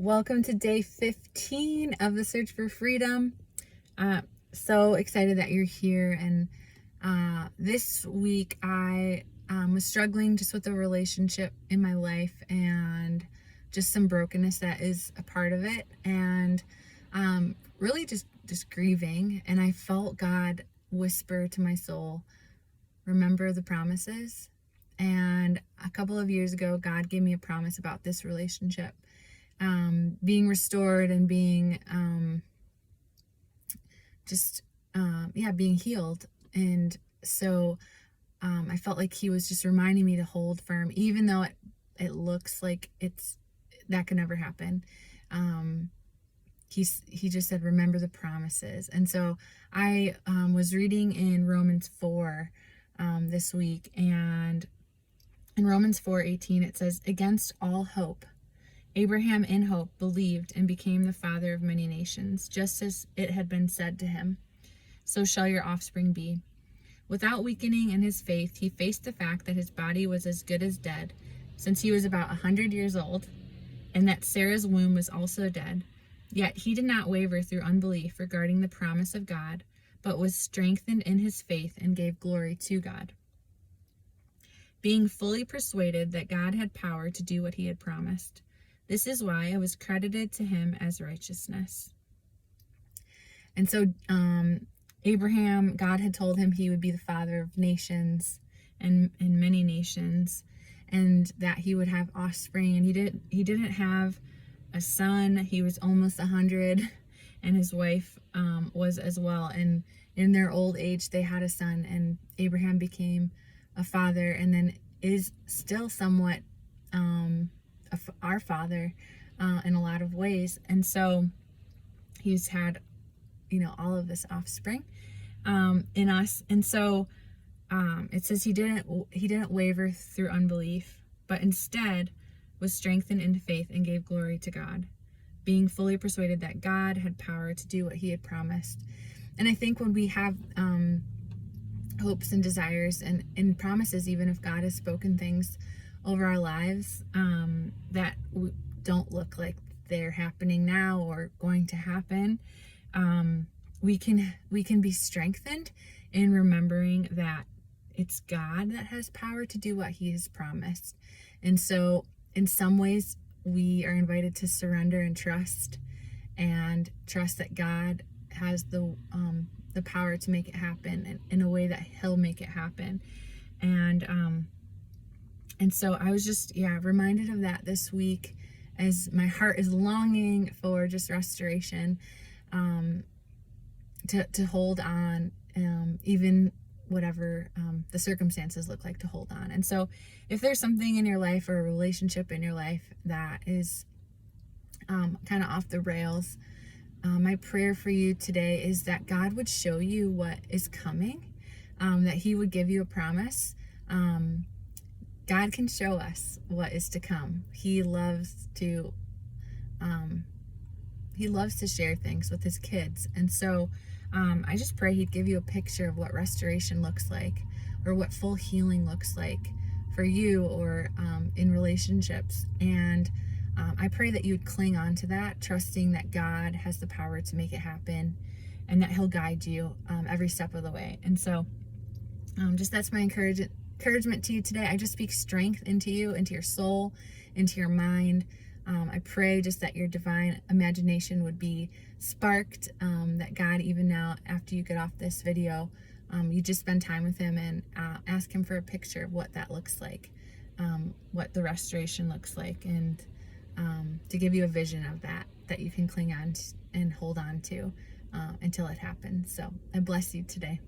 Welcome to day 15 of the Search for Freedom. So excited that you're here. And this week I was struggling just with a relationship in my life and just some brokenness that is a part of it. And really just grieving. And I felt God whisper to my soul, remember the promises. And a couple of years ago, God gave me a promise about this relationship. Being restored and being being healed. And so I felt like he was just reminding me to hold firm, even though it looks like that could never happen. He just said, remember the promises. And so I was reading in Romans 4 this week, and in Romans 4:18 it says, against all hope Abraham in hope believed and became the father of many nations, just as it had been said to him, so shall your offspring be. Without weakening in his faith, he faced the fact that his body was as good as dead, since he was about 100 years old, and that Sarah's womb was also dead. Yet he did not waver through unbelief regarding the promise of God, but was strengthened in his faith and gave glory to God, being fully persuaded that God had power to do what he had promised. This is why it was credited to him as righteousness. And so Abraham, God had told him he would be the father of nations and many nations, and that he would have offspring. And he didn't have a son. He was almost 100, and his wife was as well. And in their old age, they had a son, and Abraham became a father, and then is still somewhat our father in a lot of ways. And so he's had all of this offspring in us. And so it says he didn't waver through unbelief, but instead was strengthened in faith and gave glory to God, being fully persuaded that God had power to do what he had promised. And I think when we have hopes and desires and promises, even if God has spoken things over our lives that don't look like they're happening now or going to happen, we can be strengthened in remembering that it's God that has power to do what he has promised. And so in some ways we are invited to surrender and trust that God has the power to make it happen in a way that he'll make it happen. And so I was just, reminded of that this week as my heart is longing for just restoration, to hold on, even whatever the circumstances look like, to hold on. And so if there's something in your life or a relationship in your life that is kind of off the rails, my prayer for you today is that God would show you what is coming, that he would give you a promise. God can show us what is to come. He loves to share things with his kids. And so I just pray he'd give you a picture of what restoration looks like, or what full healing looks like for you, or in relationships. And I pray that you would cling on to that, trusting that God has the power to make it happen, and that he'll guide you every step of the way. And so that's my encouragement to you today. I just speak strength into you, into your soul, into your mind. I pray just that your divine imagination would be sparked, that God, even now after you get off this video, you just spend time with him and ask him for a picture of what that looks like, what the restoration looks like, and to give you a vision of that you can cling on and hold on to until it happens. So I bless you today.